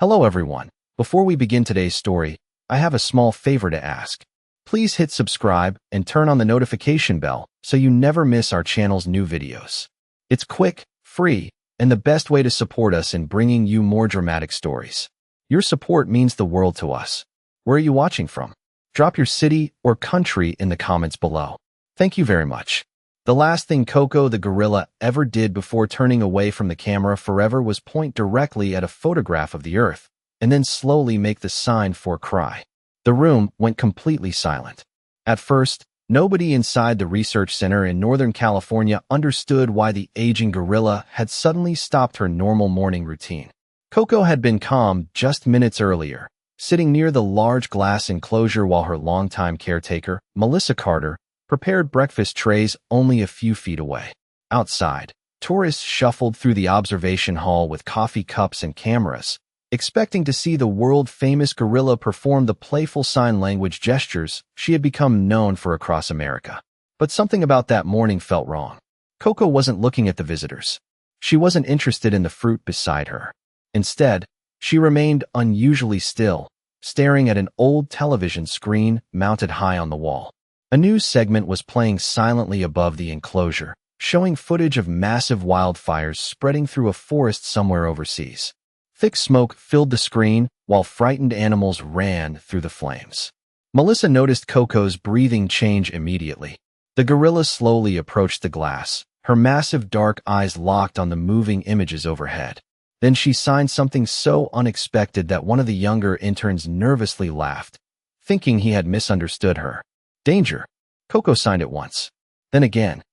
Hello everyone. Before we begin today's story, I have a small favor to ask. Please hit subscribe and turn on the notification bell so you never miss our channel's new videos. It's quick, free, and the best way to support us in bringing you more dramatic stories. Your support means the world to us. Where are you watching from? Drop your city or country in the comments below. Thank you very much. The last thing Koko the gorilla ever did before turning away from the camera forever was point directly at a photograph of the Earth, and then slowly make the sign for cry. The room went completely silent. At first, nobody inside the research center in Northern California understood why the aging gorilla had suddenly stopped her normal morning routine. Koko had been calm just minutes earlier, sitting near the large glass enclosure while her longtime caretaker, Melissa Carter, prepared breakfast trays only a few feet away. Outside, tourists shuffled through the observation hall with coffee cups and cameras, expecting to see the world-famous gorilla perform the playful sign language gestures she had become known for across America. But something about that morning felt wrong. Koko wasn't looking at the visitors. She wasn't interested in the fruit beside her. Instead, she remained unusually still, staring at an old television screen mounted high on the wall. A news segment was playing silently above the enclosure, showing footage of massive wildfires spreading through a forest somewhere overseas. Thick smoke filled the screen, while frightened animals ran through the flames. Melissa noticed Koko's breathing change immediately. The gorilla slowly approached the glass, her massive dark eyes locked on the moving images overhead. Then she signed something so unexpected that one of the younger interns nervously laughed, thinking he had misunderstood her. Danger. Koko signed it once. Then again.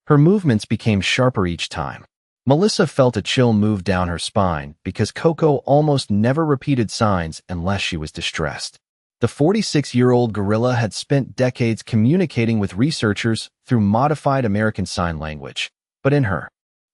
Her movements became sharper each time. Melissa felt a chill move down her spine because Koko almost never repeated signs unless she was distressed. The 46-year-old gorilla had spent decades communicating with researchers through modified American Sign Language. But in her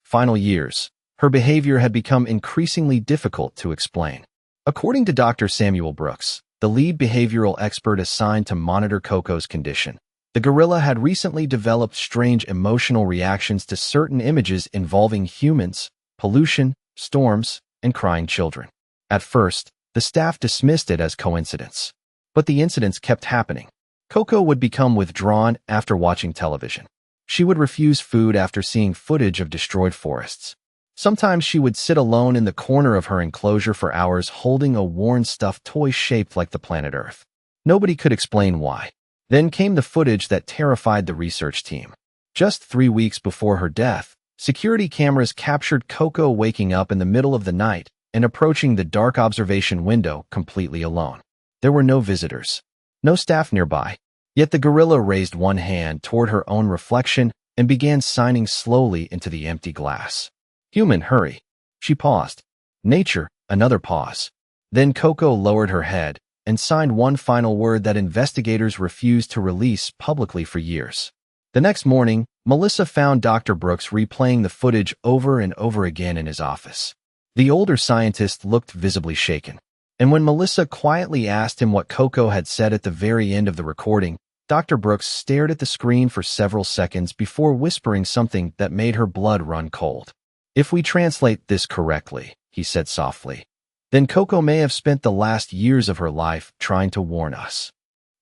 final years, her behavior had become increasingly difficult to explain. According to Dr. Samuel Brooks, the lead behavioral expert assigned to monitor Koko's condition, the gorilla had recently developed strange emotional reactions to certain images involving humans, pollution, storms, and crying children. At first, the staff dismissed it as coincidence. But the incidents kept happening. Koko would become withdrawn after watching television. She would refuse food after seeing footage of destroyed forests. Sometimes she would sit alone in the corner of her enclosure for hours holding a worn stuffed toy shaped like the planet Earth. Nobody could explain why. Then came the footage that terrified the research team. Just 3 weeks before her death, security cameras captured Koko waking up in the middle of the night and approaching the dark observation window completely alone. There were no visitors, no staff nearby. Yet the gorilla raised one hand toward her own reflection and began signing slowly into the empty glass. Human, hurry. She paused. Nature, another pause. Then Koko lowered her head and signed one final word that investigators refused to release publicly for years. The next morning, Melissa found Dr. Brooks replaying the footage over and over again in his office. The older scientist looked visibly shaken. And when Melissa quietly asked him what Koko had said at the very end of the recording, Dr. Brooks stared at the screen for several seconds before whispering something that made her blood run cold. If we translate this correctly, he said softly, then Koko may have spent the last years of her life trying to warn us.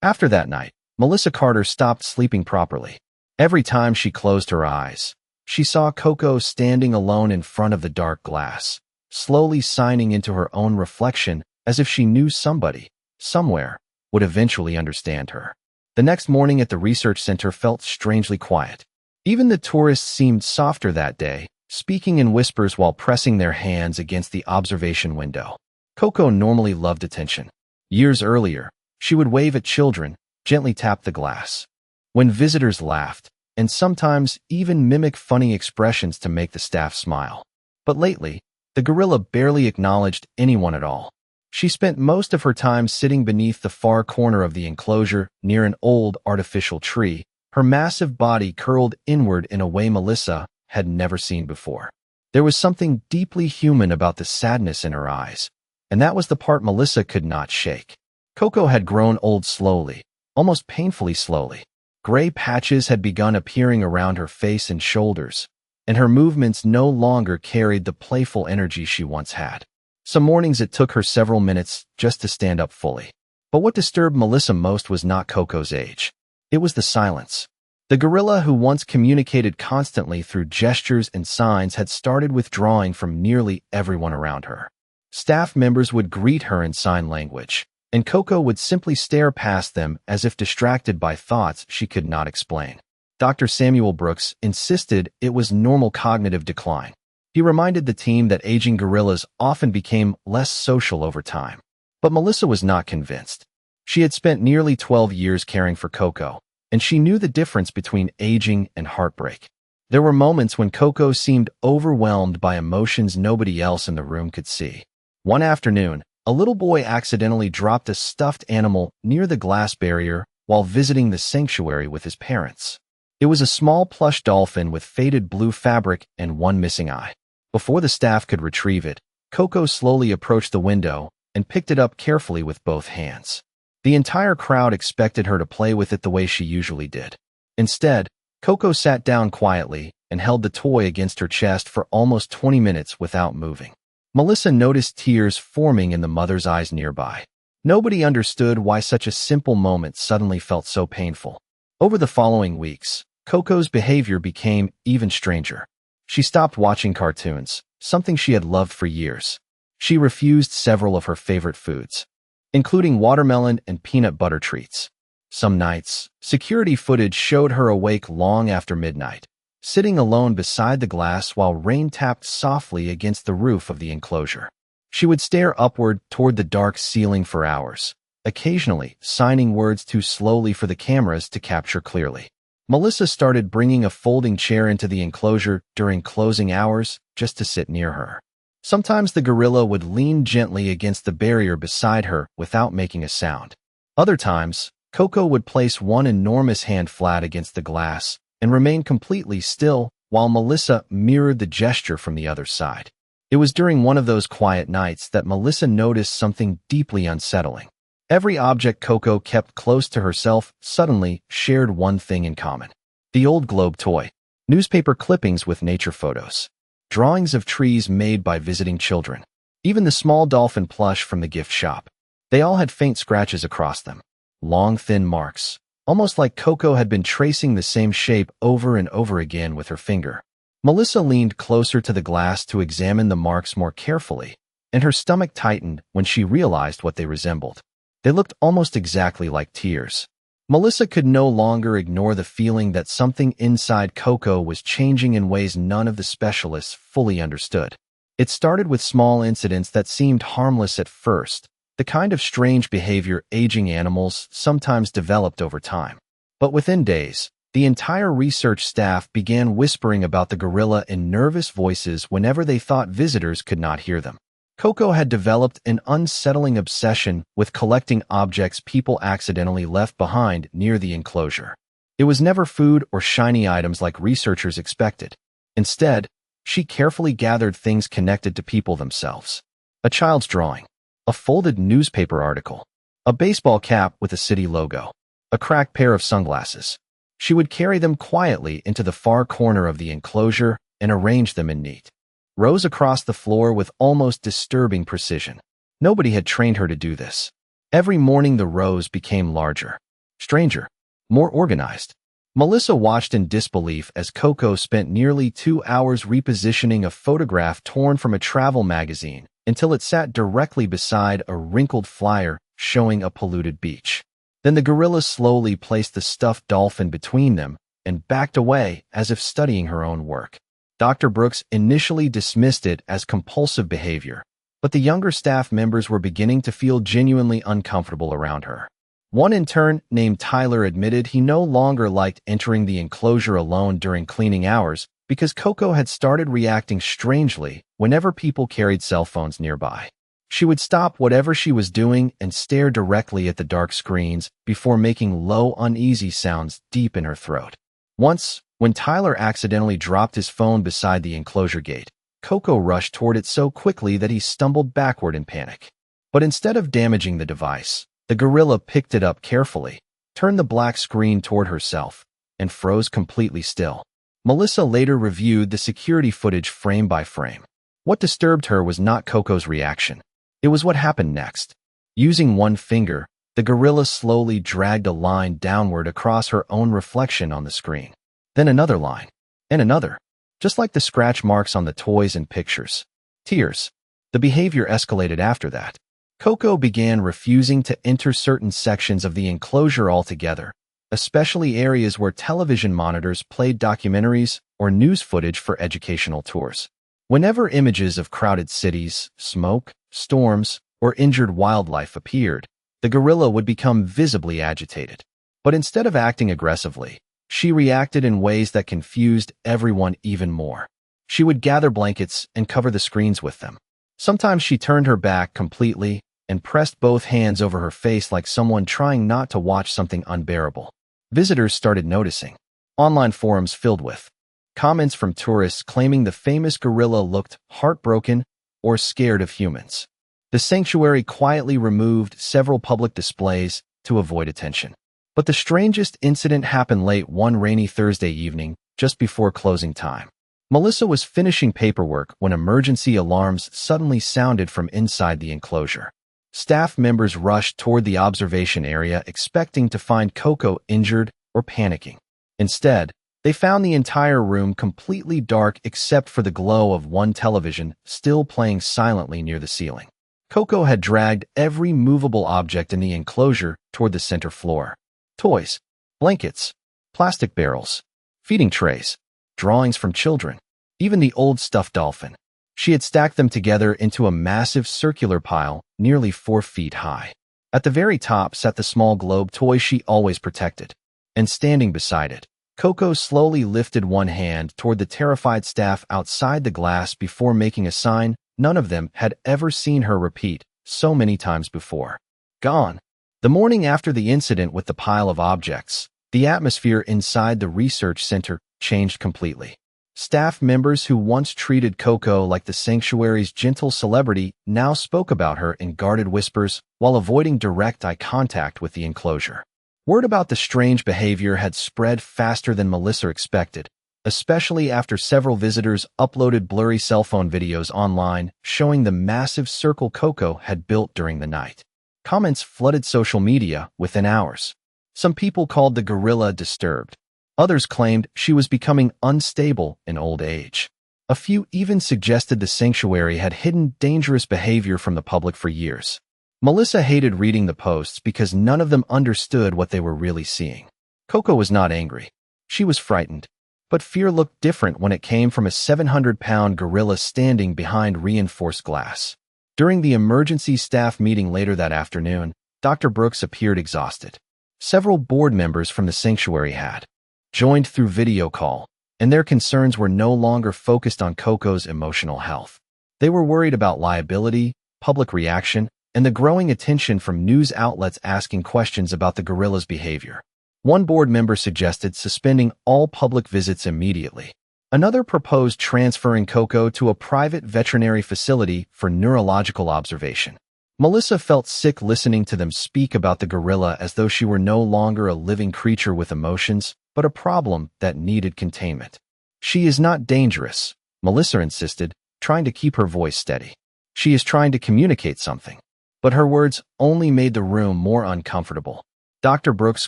After that night, Melissa Carter stopped sleeping properly. Every time she closed her eyes, she saw Koko standing alone in front of the dark glass, slowly signing into her own reflection as if she knew somebody, somewhere, would eventually understand her. The next morning at the research center felt strangely quiet. Even the tourists seemed softer that day, speaking in whispers while pressing their hands against the observation window. Koko normally loved attention. Years earlier, she would wave at children, gently tap the glass. When visitors laughed, and sometimes even mimic funny expressions to make the staff smile. But lately, the gorilla barely acknowledged anyone at all. She spent most of her time sitting beneath the far corner of the enclosure near an old artificial tree, her massive body curled inward in a way Melissa had never seen before. There was something deeply human about the sadness in her eyes, and that was the part Melissa could not shake. Koko had grown old slowly, almost painfully slowly. Gray patches had begun appearing around her face and shoulders, and her movements no longer carried the playful energy she once had. Some mornings it took her several minutes just to stand up fully. But what disturbed Melissa most was not Koko's age. It was the silence. The gorilla, who once communicated constantly through gestures and signs, had started withdrawing from nearly everyone around her. Staff members would greet her in sign language, and Koko would simply stare past them as if distracted by thoughts she could not explain. Dr. Samuel Brooks insisted it was normal cognitive decline. He reminded the team that aging gorillas often became less social over time. But Melissa was not convinced. She had spent nearly 12 years caring for Koko, and she knew the difference between aging and heartbreak. There were moments when Koko seemed overwhelmed by emotions nobody else in the room could see. One afternoon, a little boy accidentally dropped a stuffed animal near the glass barrier while visiting the sanctuary with his parents. It was a small plush dolphin with faded blue fabric and one missing eye. Before the staff could retrieve it, Koko slowly approached the window and picked it up carefully with both hands. The entire crowd expected her to play with it the way she usually did. Instead, Koko sat down quietly and held the toy against her chest for almost 20 minutes without moving. Melissa noticed tears forming in the mother's eyes nearby. Nobody understood why such a simple moment suddenly felt so painful. Over the following weeks, Koko's behavior became even stranger. She stopped watching cartoons, something she had loved for years. She refused several of her favorite foods, including watermelon and peanut butter treats. Some nights, security footage showed her awake long after midnight, sitting alone beside the glass while rain tapped softly against the roof of the enclosure. She would stare upward toward the dark ceiling for hours, occasionally signing words too slowly for the cameras to capture clearly. Melissa started bringing a folding chair into the enclosure during closing hours just to sit near her. Sometimes the gorilla would lean gently against the barrier beside her without making a sound. Other times, Koko would place one enormous hand flat against the glass and remain completely still while Melissa mirrored the gesture from the other side. It was during one of those quiet nights that Melissa noticed something deeply unsettling. Every object Koko kept close to herself suddenly shared one thing in common. The old globe toy, newspaper clippings with nature photos, drawings of trees made by visiting children, even the small dolphin plush from the gift shop. They all had faint scratches across them, long thin marks, almost like Koko had been tracing the same shape over and over again with her finger. Melissa leaned closer to the glass to examine the marks more carefully, and her stomach tightened when she realized what they resembled. They looked almost exactly like tears. Melissa could no longer ignore the feeling that something inside Koko was changing in ways none of the specialists fully understood. It started with small incidents that seemed harmless at first, the kind of strange behavior aging animals sometimes developed over time. But within days, the entire research staff began whispering about the gorilla in nervous voices whenever they thought visitors could not hear them. Koko had developed an unsettling obsession with collecting objects people accidentally left behind near the enclosure. It was never food or shiny items like researchers expected. Instead, she carefully gathered things connected to people themselves. A child's drawing, a folded newspaper article, a baseball cap with a city logo, a cracked pair of sunglasses. She would carry them quietly into the far corner of the enclosure and arrange them in neat rows across the floor with almost disturbing precision. Nobody had trained her to do this. Every morning the rows became larger, stranger, more organized. Melissa watched in disbelief as Koko spent nearly 2 hours repositioning a photograph torn from a travel magazine until it sat directly beside a wrinkled flyer showing a polluted beach. Then the gorilla slowly placed the stuffed dolphin between them and backed away as if studying her own work. Dr. Brooks initially dismissed it as compulsive behavior, but the younger staff members were beginning to feel genuinely uncomfortable around her. One intern named Tyler admitted he no longer liked entering the enclosure alone during cleaning hours because Koko had started reacting strangely whenever people carried cell phones nearby. She would stop whatever she was doing and stare directly at the dark screens before making low, uneasy sounds deep in her throat. Once, when Tyler accidentally dropped his phone beside the enclosure gate, Koko rushed toward it so quickly that he stumbled backward in panic. But instead of damaging the device, the gorilla picked it up carefully, turned the black screen toward herself, and froze completely still. Melissa later reviewed the security footage frame by frame. What disturbed her was not Koko's reaction. It was what happened next. Using one finger, the gorilla slowly dragged a line downward across her own reflection on the screen. Then another line. And another. Just like the scratch marks on the toys and pictures. Tears. The behavior escalated after that. Koko began refusing to enter certain sections of the enclosure altogether, especially areas where television monitors played documentaries or news footage for educational tours. Whenever images of crowded cities, smoke, storms, or injured wildlife appeared, the gorilla would become visibly agitated. But instead of acting aggressively, she reacted in ways that confused everyone even more. She would gather blankets and cover the screens with them. Sometimes she turned her back completely and pressed both hands over her face like someone trying not to watch something unbearable. Visitors started noticing. Online forums filled with comments from tourists claiming the famous gorilla looked heartbroken or scared of humans. The sanctuary quietly removed several public displays to avoid attention. But the strangest incident happened late one rainy Thursday evening, just before closing time. Melissa was finishing paperwork when emergency alarms suddenly sounded from inside the enclosure. Staff members rushed toward the observation area expecting to find Koko injured or panicking. Instead, they found the entire room completely dark except for the glow of one television still playing silently near the ceiling. Koko had dragged every movable object in the enclosure toward the center floor. Toys, blankets, plastic barrels, feeding trays, drawings from children, even the old stuffed dolphin. She had stacked them together into a massive circular pile nearly 4 feet high. At the very top sat the small globe toy she always protected. And standing beside it, Koko slowly lifted one hand toward the terrified staff outside the glass before making a sign none of them had ever seen her repeat so many times before. Gone. The morning after the incident with the pile of objects, the atmosphere inside the research center changed completely. Staff members who once treated Koko like the sanctuary's gentle celebrity now spoke about her in guarded whispers while avoiding direct eye contact with the enclosure. Word about the strange behavior had spread faster than Melissa expected, especially after several visitors uploaded blurry cell phone videos online showing the massive circle Koko had built during the night. Comments flooded social media within hours. Some people called the gorilla disturbed. Others claimed she was becoming unstable in old age. A few even suggested the sanctuary had hidden dangerous behavior from the public for years. Melissa hated reading the posts because none of them understood what they were really seeing. Koko was not angry. She was frightened. But fear looked different when it came from a 700-pound gorilla standing behind reinforced glass. During the emergency staff meeting later that afternoon, Dr. Brooks appeared exhausted. Several board members from the sanctuary had joined through video call, and their concerns were no longer focused on Koko's emotional health. They were worried about liability, public reaction, and the growing attention from news outlets asking questions about the gorilla's behavior. One board member suggested suspending all public visits immediately. Another proposed transferring Koko to a private veterinary facility for neurological observation. Melissa felt sick listening to them speak about the gorilla as though she were no longer a living creature with emotions, but a problem that needed containment. She is not dangerous, Melissa insisted, trying to keep her voice steady. She is trying to communicate something. But her words only made the room more uncomfortable. Dr. Brooks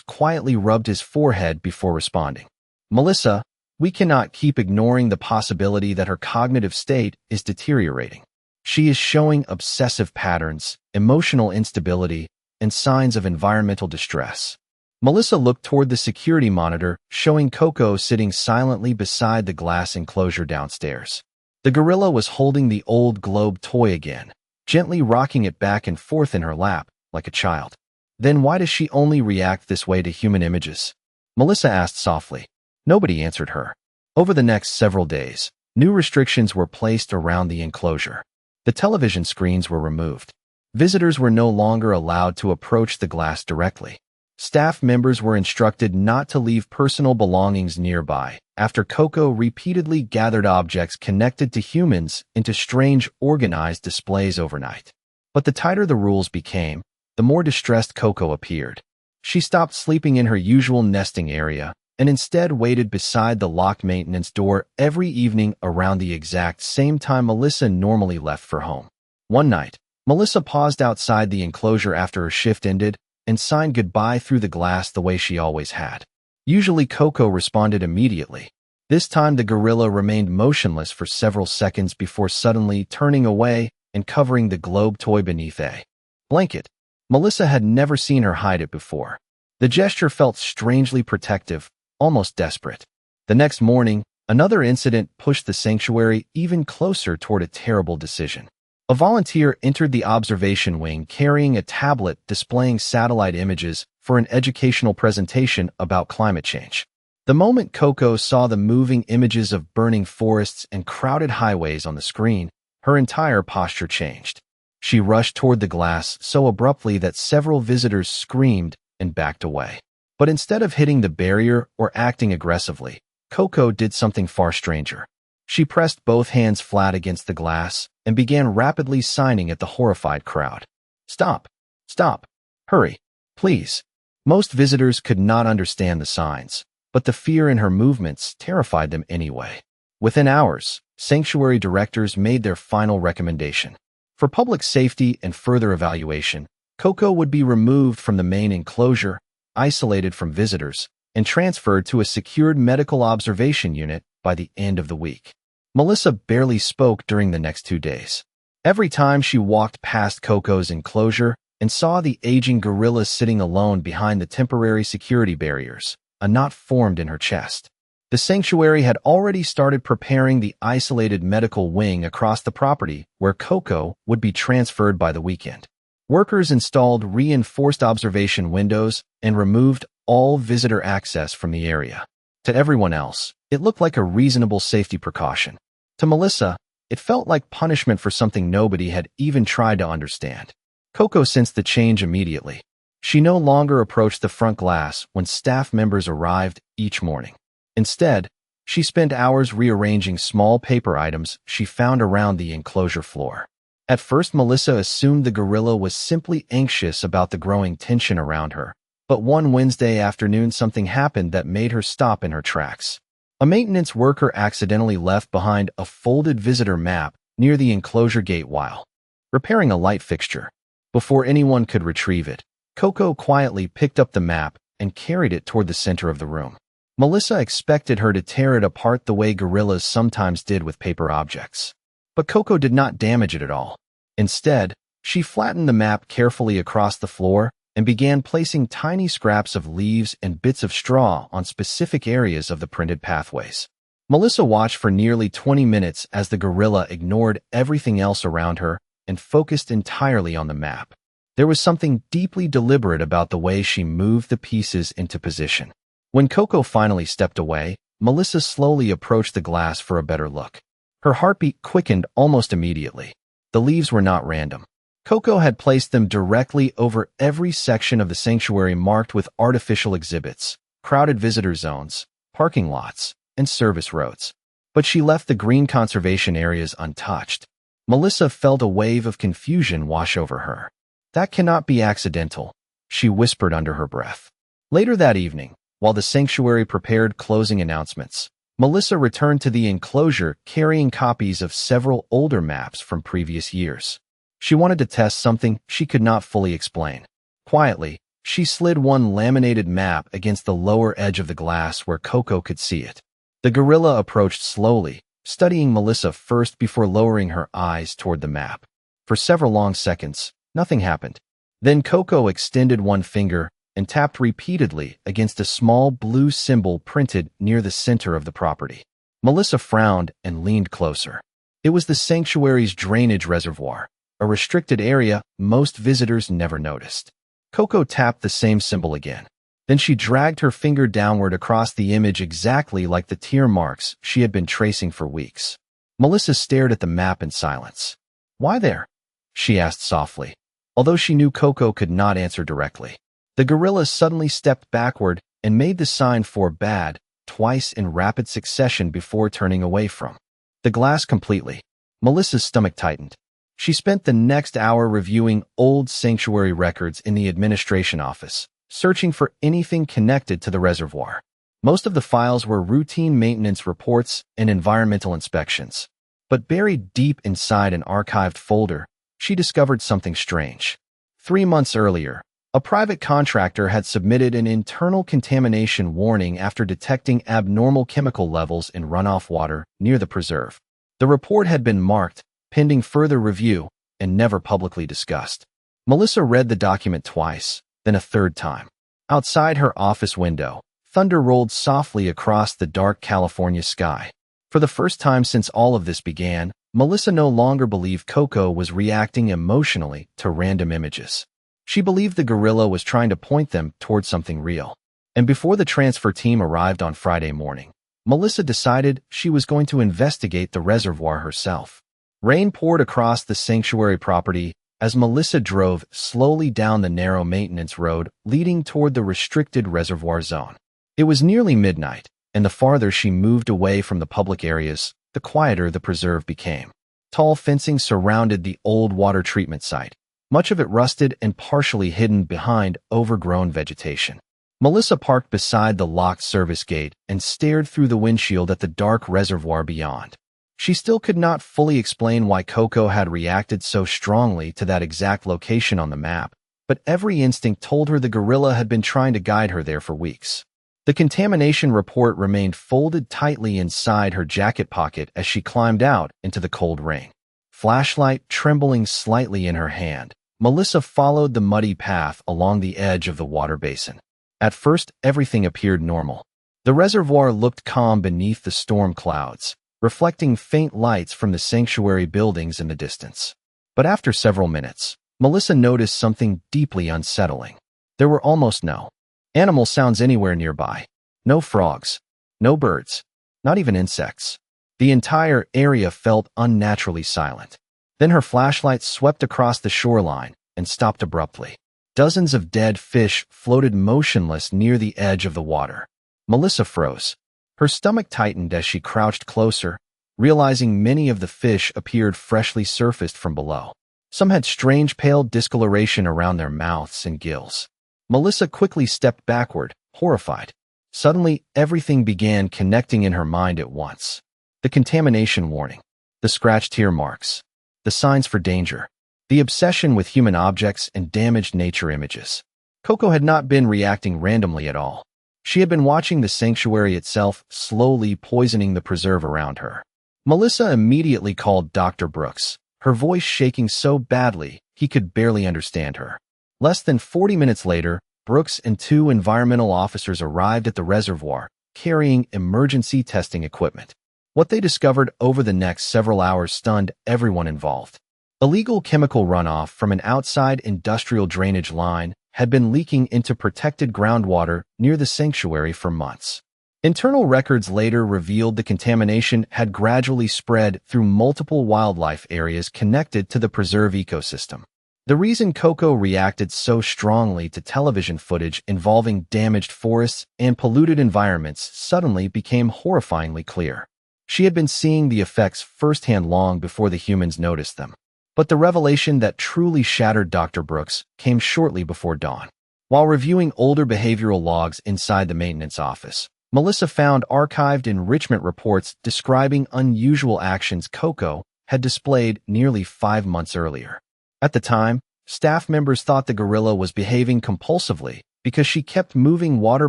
quietly rubbed his forehead before responding. Melissa, we cannot keep ignoring the possibility that her cognitive state is deteriorating. She is showing obsessive patterns, emotional instability, and signs of environmental distress. Melissa looked toward the security monitor, showing Koko sitting silently beside the glass enclosure downstairs. The gorilla was holding the old globe toy again, gently rocking it back and forth in her lap, like a child. Then why does she only react this way to human images? Melissa asked softly. Nobody answered her. Over the next several days, new restrictions were placed around the enclosure. The television screens were removed. Visitors were no longer allowed to approach the glass directly. Staff members were instructed not to leave personal belongings nearby after Koko repeatedly gathered objects connected to humans into strange, organized displays overnight. But the tighter the rules became, the more distressed Koko appeared. She stopped sleeping in her usual nesting area and instead waited beside the locked maintenance door every evening around the exact same time Melissa normally left for home. One night, Melissa paused outside the enclosure after her shift ended and signed goodbye through the glass the way she always had. Usually Koko responded immediately. This time the gorilla remained motionless for several seconds before suddenly turning away and covering the globe toy beneath a blanket. Melissa had never seen her hide it before. The gesture felt strangely protective, almost desperate. The next morning, another incident pushed the sanctuary even closer toward a terrible decision. A volunteer entered the observation wing carrying a tablet displaying satellite images for an educational presentation about climate change. The moment Koko saw the moving images of burning forests and crowded highways on the screen, her entire posture changed. She rushed toward the glass so abruptly that several visitors screamed and backed away. But instead of hitting the barrier or acting aggressively, Koko did something far stranger. She pressed both hands flat against the glass and began rapidly signing at the horrified crowd. "Stop! Stop! Hurry! Please!" Most visitors could not understand the signs, but the fear in her movements terrified them anyway. Within hours, sanctuary directors made their final recommendation. For public safety and further evaluation, Koko would be removed from the main enclosure, isolated from visitors, and transferred to a secured medical observation unit by the end of the week. Melissa barely spoke during the next 2 days. Every time she walked past Koko's enclosure and saw the aging gorilla sitting alone behind the temporary security barriers, a knot formed in her chest. The sanctuary had already started preparing the isolated medical wing across the property where Koko would be transferred by the weekend. Workers installed reinforced observation windows and removed all visitor access from the area. To everyone else, it looked like a reasonable safety precaution. To Melissa, it felt like punishment for something nobody had even tried to understand. Koko sensed the change immediately. She no longer approached the front glass when staff members arrived each morning. Instead, she spent hours rearranging small paper items she found around the enclosure floor. At first, Melissa assumed the gorilla was simply anxious about the growing tension around her, but one Wednesday afternoon something happened that made her stop in her tracks. A maintenance worker accidentally left behind a folded visitor map near the enclosure gate while repairing a light fixture. Before anyone could retrieve it, Koko quietly picked up the map and carried it toward the center of the room. Melissa expected her to tear it apart the way gorillas sometimes did with paper objects. But Koko did not damage it at all. Instead, she flattened the map carefully across the floor and began placing tiny scraps of leaves and bits of straw on specific areas of the printed pathways. Melissa watched for nearly 20 minutes as the gorilla ignored everything else around her and focused entirely on the map. There was something deeply deliberate about the way she moved the pieces into position. When Koko finally stepped away, Melissa slowly approached the glass for a better look. Her heartbeat quickened almost immediately. The leaves were not random. Koko had placed them directly over every section of the sanctuary marked with artificial exhibits, crowded visitor zones, parking lots, and service roads. But she left the green conservation areas untouched. Melissa felt a wave of confusion wash over her. "That cannot be accidental," she whispered under her breath. Later that evening, while the sanctuary prepared closing announcements, Melissa returned to the enclosure carrying copies of several older maps from previous years. She wanted to test something she could not fully explain. Quietly, she slid one laminated map against the lower edge of the glass where Koko could see it. The gorilla approached slowly, studying Melissa first before lowering her eyes toward the map. For several long seconds, nothing happened. Then Koko extended one finger and tapped repeatedly against a small blue symbol printed near the center of the property. Melissa frowned and leaned closer. It was the sanctuary's drainage reservoir, a restricted area most visitors never noticed. Koko tapped the same symbol again. Then she dragged her finger downward across the image exactly like the tear marks she had been tracing for weeks. Melissa stared at the map in silence. "Why there?" she asked softly, although she knew Koko could not answer directly. The gorilla suddenly stepped backward and made the sign for bad twice in rapid succession before turning away from the glass completely. Melissa's stomach tightened. She spent the next hour reviewing old sanctuary records in the administration office, searching for anything connected to the reservoir. Most of the files were routine maintenance reports and environmental inspections. But buried deep inside an archived folder, she discovered something strange. 3 months earlier, a private contractor had submitted an internal contamination warning after detecting abnormal chemical levels in runoff water near the preserve. The report had been marked, pending further review, and never publicly discussed. Melissa read the document twice, then a third time. Outside her office window, thunder rolled softly across the dark California sky. For the first time since all of this began, Melissa no longer believed Koko was reacting emotionally to random images. She believed the gorilla was trying to point them toward something real. And before the transfer team arrived on Friday morning, Melissa decided she was going to investigate the reservoir herself. Rain poured across the sanctuary property as Melissa drove slowly down the narrow maintenance road leading toward the restricted reservoir zone. It was nearly midnight, and the farther she moved away from the public areas, the quieter the preserve became. Tall fencing surrounded the old water treatment site, much of it rusted and partially hidden behind overgrown vegetation. Melissa parked beside the locked service gate and stared through the windshield at the dark reservoir beyond. She still could not fully explain why Koko had reacted so strongly to that exact location on the map, but every instinct told her the gorilla had been trying to guide her there for weeks. The contamination report remained folded tightly inside her jacket pocket as she climbed out into the cold rain. Flashlight trembling slightly in her hand, Melissa followed the muddy path along the edge of the water basin. At first, everything appeared normal. The reservoir looked calm beneath the storm clouds, reflecting faint lights from the sanctuary buildings in the distance. But after several minutes, Melissa noticed something deeply unsettling. There were almost no animal sounds anywhere nearby. No frogs, no birds, not even insects. The entire area felt unnaturally silent. Then her flashlight swept across the shoreline and stopped abruptly. Dozens of dead fish floated motionless near the edge of the water. Melissa froze. Her stomach tightened as she crouched closer, realizing many of the fish appeared freshly surfaced from below. Some had strange pale discoloration around their mouths and gills. Melissa quickly stepped backward, horrified. Suddenly, everything began connecting in her mind at once. The contamination warning, the scratched tear marks, the signs for danger, the obsession with human objects and damaged nature images. Koko had not been reacting randomly at all. She had been watching the sanctuary itself slowly poisoning the preserve around her. Melissa immediately called Dr. Brooks, her voice shaking so badly he could barely understand her. Less than 40 minutes later, Brooks and 2 environmental officers arrived at the reservoir, carrying emergency testing equipment. What they discovered over the next several hours stunned everyone involved. Illegal chemical runoff from an outside industrial drainage line had been leaking into protected groundwater near the sanctuary for months. Internal records later revealed the contamination had gradually spread through multiple wildlife areas connected to the preserve ecosystem. The reason Koko reacted so strongly to television footage involving damaged forests and polluted environments suddenly became horrifyingly clear. She had been seeing the effects firsthand long before the humans noticed them. But the revelation that truly shattered Dr. Brooks came shortly before dawn. While reviewing older behavioral logs inside the maintenance office, Melissa found archived enrichment reports describing unusual actions Koko had displayed nearly 5 months earlier. At the time, staff members thought the gorilla was behaving compulsively because she kept moving water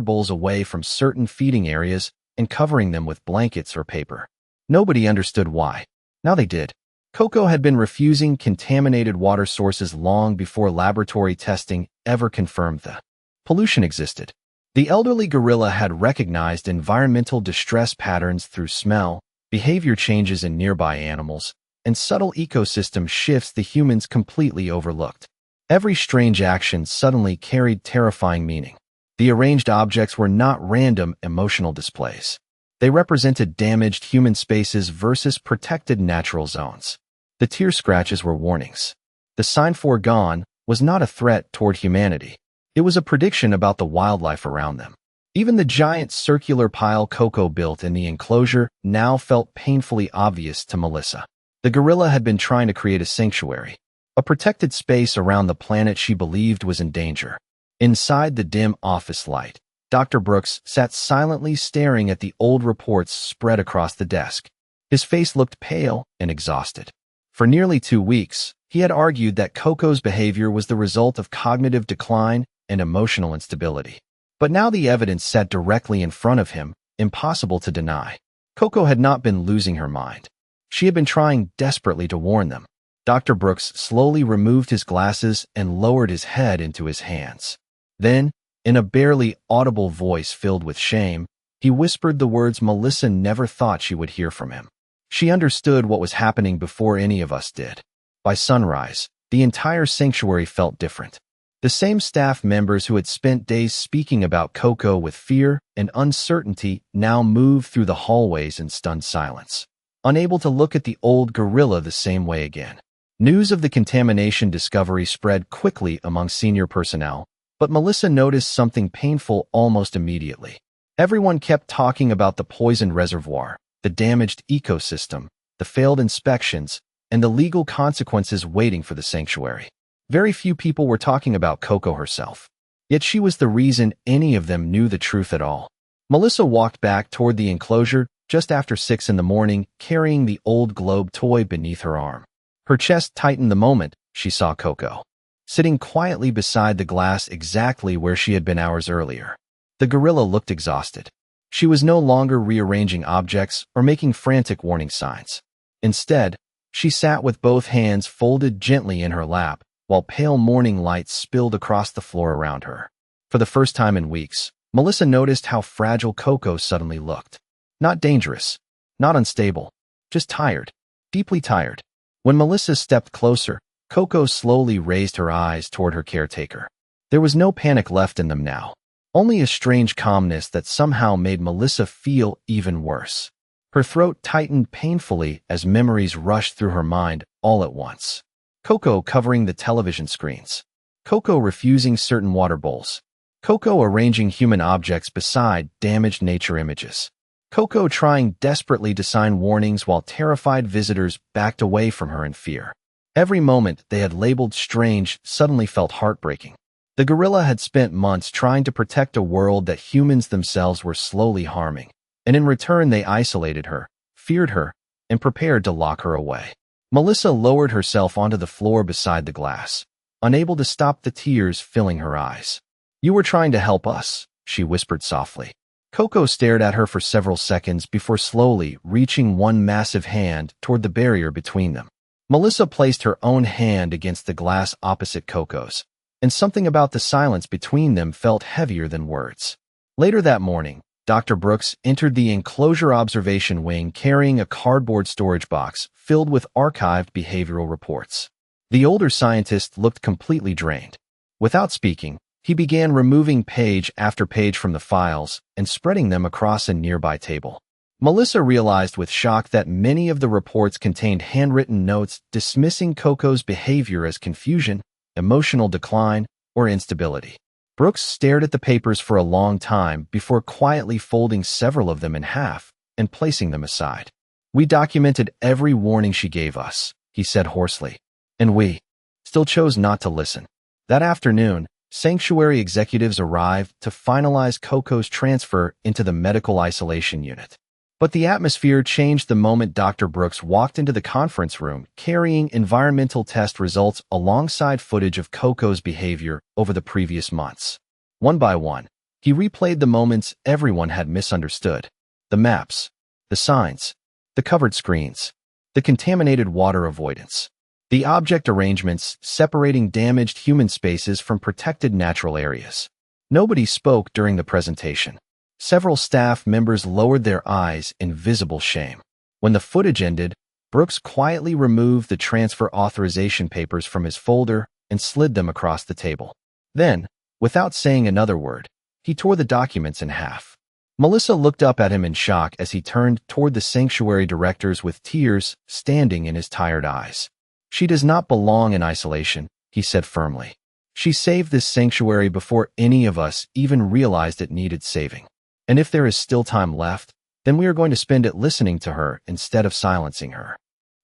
bowls away from certain feeding areas and covering them with blankets or paper. Nobody understood why. Now they did. Koko had been refusing contaminated water sources long before laboratory testing ever confirmed the pollution existed. The elderly gorilla had recognized environmental distress patterns through smell, behavior changes in nearby animals, and subtle ecosystem shifts the humans completely overlooked. Every strange action suddenly carried terrifying meaning. The arranged objects were not random emotional displays. They represented damaged human spaces versus protected natural zones. The tear scratches were warnings. The sign "foregone" was not a threat toward humanity. It was a prediction about the wildlife around them. Even the giant circular pile Koko built in the enclosure now felt painfully obvious to Melissa. The gorilla had been trying to create a sanctuary, a protected space around the planet she believed was in danger. Inside the dim office light, Dr. Brooks sat silently staring at the old reports spread across the desk. His face looked pale and exhausted. For nearly 2 weeks, he had argued that Koko's behavior was the result of cognitive decline and emotional instability. But now the evidence sat directly in front of him, impossible to deny. Koko had not been losing her mind. She had been trying desperately to warn them. Dr. Brooks slowly removed his glasses and lowered his head into his hands. Then, in a barely audible voice filled with shame, he whispered the words Melissa never thought she would hear from him. She understood what was happening before any of us did. By sunrise, the entire sanctuary felt different. The same staff members who had spent days speaking about Koko with fear and uncertainty now moved through the hallways in stunned silence, unable to look at the old gorilla the same way again. News of the contamination discovery spread quickly among senior personnel, but Melissa noticed something painful almost immediately. Everyone kept talking about the poisoned reservoir, the damaged ecosystem, the failed inspections, and the legal consequences waiting for the sanctuary. Very few people were talking about Koko herself. Yet she was the reason any of them knew the truth at all. Melissa walked back toward the enclosure just after 6 in the morning, carrying the old globe toy beneath her arm. Her chest tightened the moment she saw Koko, sitting quietly beside the glass exactly where she had been hours earlier. The gorilla looked exhausted. She was no longer rearranging objects or making frantic warning signs. Instead, she sat with both hands folded gently in her lap, while pale morning light spilled across the floor around her. For the first time in weeks, Melissa noticed how fragile Koko suddenly looked. Not dangerous, not unstable, just tired, deeply tired. When Melissa stepped closer, Koko slowly raised her eyes toward her caretaker. There was no panic left in them now, only a strange calmness that somehow made Melissa feel even worse. Her throat tightened painfully as memories rushed through her mind all at once. Koko covering the television screens. Koko refusing certain water bowls. Koko arranging human objects beside damaged nature images. Koko trying desperately to sign warnings while terrified visitors backed away from her in fear. Every moment they had labeled strange suddenly felt heartbreaking. The gorilla had spent months trying to protect a world that humans themselves were slowly harming, and in return they isolated her, feared her, and prepared to lock her away. Melissa lowered herself onto the floor beside the glass, unable to stop the tears filling her eyes. "You were trying to help us," she whispered softly. Koko stared at her for several seconds before slowly reaching one massive hand toward the barrier between them. Melissa placed her own hand against the glass opposite Koko's, and something about the silence between them felt heavier than words. Later that morning, Dr. Brooks entered the enclosure observation wing carrying a cardboard storage box filled with archived behavioral reports. The older scientist looked completely drained. Without speaking, he began removing page after page from the files and spreading them across a nearby table. Melissa realized with shock that many of the reports contained handwritten notes dismissing Koko's behavior as confusion, emotional decline, or instability. Brooks stared at the papers for a long time before quietly folding several of them in half and placing them aside. "We documented every warning she gave us," he said hoarsely, "and we still chose not to listen." That afternoon, sanctuary executives arrived to finalize Koko's transfer into the medical isolation unit. But the atmosphere changed the moment Dr. Brooks walked into the conference room carrying environmental test results alongside footage of Koko's behavior over the previous months. One by one, he replayed the moments everyone had misunderstood. The maps, the signs, the covered screens, the contaminated water avoidance, the object arrangements separating damaged human spaces from protected natural areas. Nobody spoke during the presentation. Several staff members lowered their eyes in visible shame. When the footage ended, Brooks quietly removed the transfer authorization papers from his folder and slid them across the table. Then, without saying another word, he tore the documents in half. Melissa looked up at him in shock as he turned toward the sanctuary directors with tears standing in his tired eyes. "She does not belong in isolation," he said firmly. "She saved this sanctuary before any of us even realized it needed saving. And if there is still time left, then we are going to spend it listening to her instead of silencing her."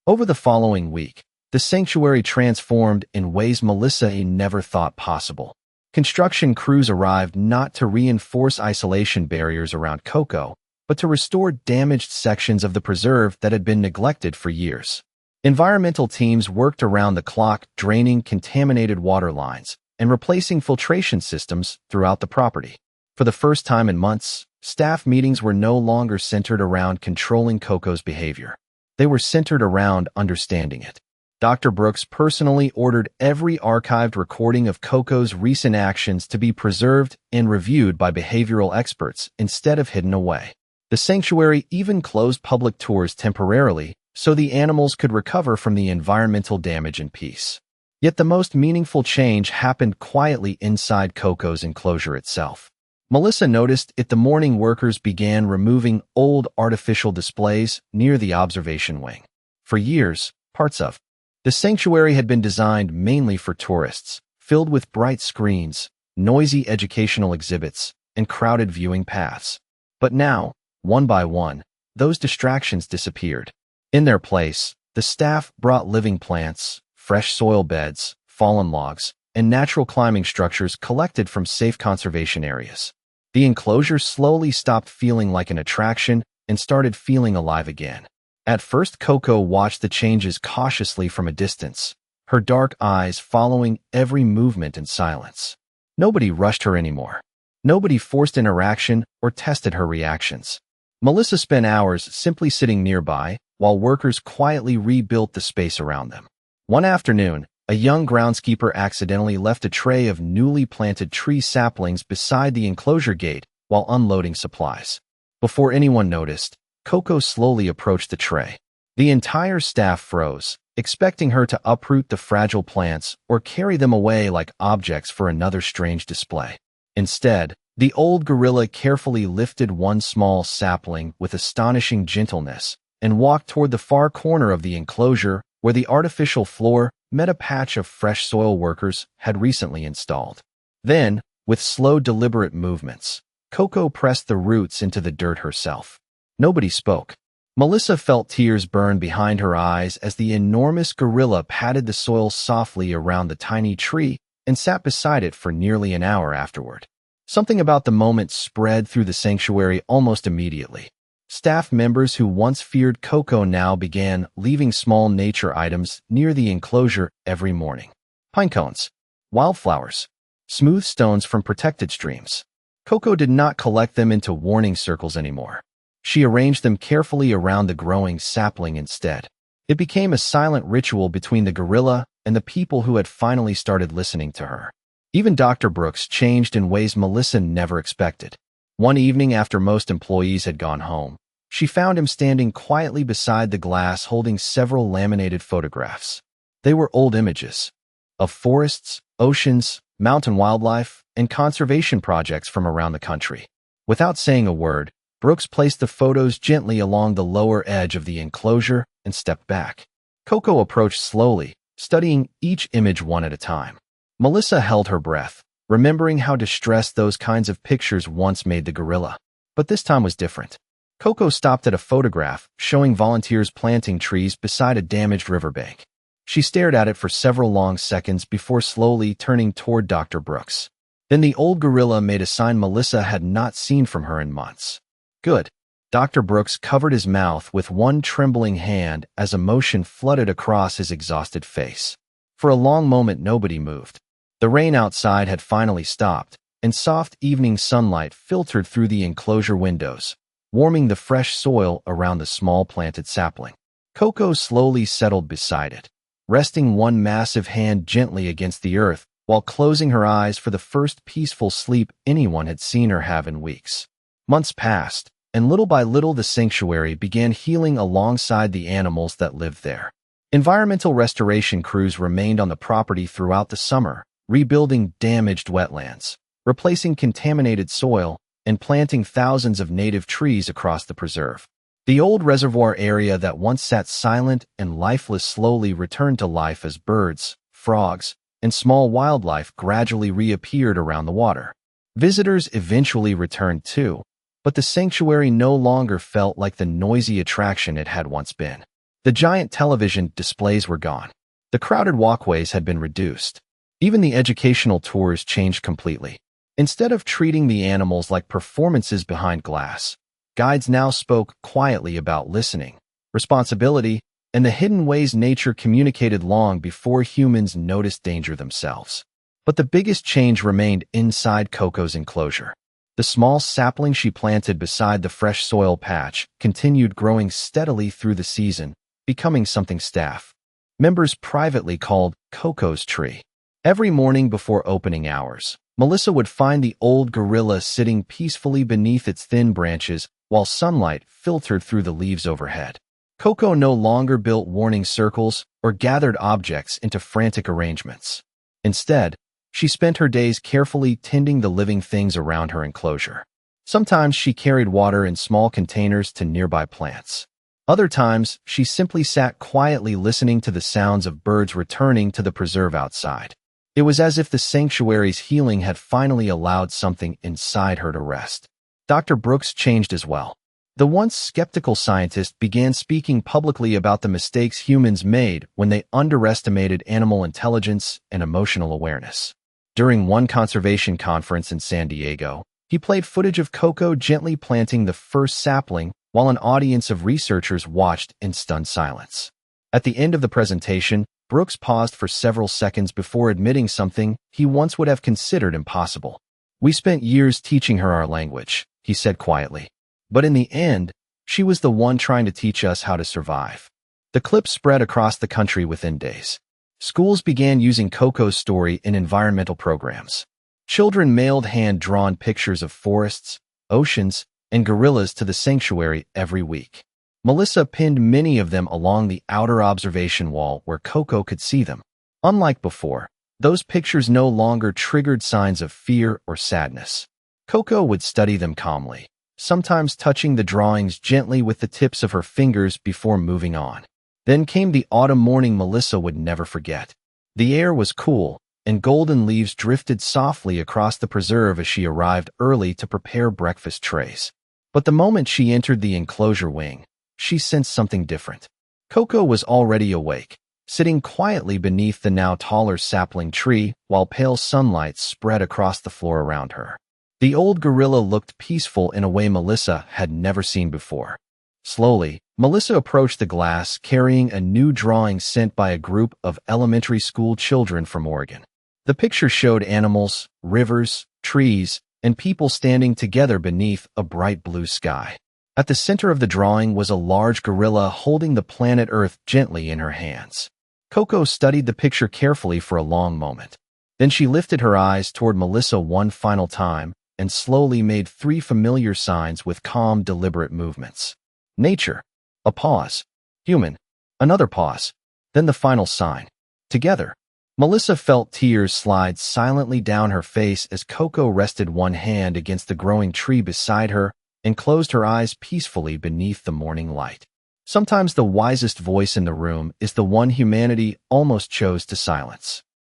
Over the following week, the sanctuary transformed in ways Melissa never thought possible. Construction crews arrived not to reinforce isolation barriers around Koko, but to restore damaged sections of the preserve that had been neglected for years. Environmental teams worked around the clock, draining contaminated water lines and replacing filtration systems throughout the property. For the first time in months, staff meetings were no longer centered around controlling Koko's behavior. They were centered around understanding it. Dr. Brooks personally ordered every archived recording of Koko's recent actions to be preserved and reviewed by behavioral experts instead of hidden away. The sanctuary even closed public tours temporarily so the animals could recover from the environmental damage in peace. Yet the most meaningful change happened quietly inside Koko's enclosure itself. Melissa noticed it the morning workers began removing old artificial displays near the observation wing. For years, parts of the sanctuary had been designed mainly for tourists, filled with bright screens, noisy educational exhibits, and crowded viewing paths. But now, one by one, those distractions disappeared. In their place, the staff brought living plants, fresh soil beds, fallen logs, and natural climbing structures collected from safe conservation areas. The enclosure slowly stopped feeling like an attraction and started feeling alive again. At first, Koko watched the changes cautiously from a distance, her dark eyes following every movement in silence. Nobody rushed her anymore. Nobody forced interaction or tested her reactions. Melissa spent hours simply sitting nearby while workers quietly rebuilt the space around them. One afternoon, a young groundskeeper accidentally left a tray of newly planted tree saplings beside the enclosure gate while unloading supplies. Before anyone noticed, Koko slowly approached the tray. The entire staff froze, expecting her to uproot the fragile plants or carry them away like objects for another strange display. Instead, the old gorilla carefully lifted one small sapling with astonishing gentleness and walked toward the far corner of the enclosure where the artificial floor met a patch of fresh soil workers had recently installed. Then, with slow, deliberate movements, Koko pressed the roots into the dirt herself. Nobody spoke. Melissa felt tears burn behind her eyes as the enormous gorilla patted the soil softly around the tiny tree and sat beside it for nearly an hour afterward. Something about the moment spread through the sanctuary almost immediately. Staff members who once feared Koko now began leaving small nature items near the enclosure every morning. Pine cones, wildflowers, smooth stones from protected streams. Koko did not collect them into warning circles anymore. She arranged them carefully around the growing sapling instead. It became a silent ritual between the gorilla and the people who had finally started listening to her. Even Dr. Brooks changed in ways Melissa never expected. One evening after most employees had gone home, she found him standing quietly beside the glass holding several laminated photographs. They were old images of forests, oceans, mountain wildlife, and conservation projects from around the country. Without saying a word, Brooks placed the photos gently along the lower edge of the enclosure and stepped back. Koko approached slowly, studying each image one at a time. Melissa held her breath, remembering how distressed those kinds of pictures once made the gorilla. But this time was different. Koko stopped at a photograph showing volunteers planting trees beside a damaged riverbank. She stared at it for several long seconds before slowly turning toward Dr. Brooks. Then the old gorilla made a sign Melissa had not seen from her in months. Good. Dr. Brooks covered his mouth with one trembling hand as emotion flooded across his exhausted face. For a long moment, nobody moved. The rain outside had finally stopped, and soft evening sunlight filtered through the enclosure windows, warming the fresh soil around the small planted sapling. Koko slowly settled beside it, resting one massive hand gently against the earth while closing her eyes for the first peaceful sleep anyone had seen her have in weeks. Months passed, and little by little the sanctuary began healing alongside the animals that lived there. Environmental restoration crews remained on the property throughout the summer, rebuilding damaged wetlands, replacing contaminated soil, and planting thousands of native trees across the preserve. The old reservoir area that once sat silent and lifeless slowly returned to life as birds, frogs, and small wildlife gradually reappeared around the water. Visitors eventually returned too, but the sanctuary no longer felt like the noisy attraction it had once been. The giant television displays were gone. The crowded walkways had been reduced. Even the educational tours changed completely. Instead of treating the animals like performances behind glass, guides now spoke quietly about listening, responsibility, and the hidden ways nature communicated long before humans noticed danger themselves. But the biggest change remained inside Koko's enclosure. The small sapling she planted beside the fresh soil patch continued growing steadily through the season, becoming something staff members privately called Koko's tree. Every morning before opening hours, Melissa would find the old gorilla sitting peacefully beneath its thin branches while sunlight filtered through the leaves overhead. Koko no longer built warning circles or gathered objects into frantic arrangements. Instead, she spent her days carefully tending the living things around her enclosure. Sometimes she carried water in small containers to nearby plants. Other times, she simply sat quietly listening to the sounds of birds returning to the preserve outside. It was as if the sanctuary's healing had finally allowed something inside her to rest. Dr. Brooks changed as well. The once skeptical scientist began speaking publicly about the mistakes humans made when they underestimated animal intelligence and emotional awareness. During one conservation conference in San Diego, he played footage of Koko gently planting the first sapling while an audience of researchers watched in stunned silence. At the end of the presentation, Brooks paused for several seconds before admitting something he once would have considered impossible. "We spent years teaching her our language," he said quietly. "But in the end, she was the one trying to teach us how to survive." The clip spread across the country within days. Schools began using Koko's story in environmental programs. Children mailed hand-drawn pictures of forests, oceans, and gorillas to the sanctuary every week. Melissa pinned many of them along the outer observation wall where Koko could see them. Unlike before, those pictures no longer triggered signs of fear or sadness. Koko would study them calmly, sometimes touching the drawings gently with the tips of her fingers before moving on. Then came the autumn morning Melissa would never forget. The air was cool, and golden leaves drifted softly across the preserve as she arrived early to prepare breakfast trays. But the moment she entered the enclosure wing, she sensed something different. Koko was already awake, sitting quietly beneath the now taller sapling tree while pale sunlight spread across the floor around her. The old gorilla looked peaceful in a way Melissa had never seen before. Slowly, Melissa approached the glass carrying a new drawing sent by a group of elementary school children from Oregon. The picture showed animals, rivers, trees, and people standing together beneath a bright blue sky. At the center of the drawing was a large gorilla holding the planet Earth gently in her hands. Koko studied the picture carefully for a long moment. Then she lifted her eyes toward Melissa one final time and slowly made 3 familiar signs with calm, deliberate movements. Nature. A pause. Human. Another pause. Then the final sign. Together. Melissa felt tears slide silently down her face as Koko rested one hand against the growing tree beside her and closed her eyes peacefully beneath the morning light. Sometimes the wisest voice in the room is the one humanity almost chose to silence.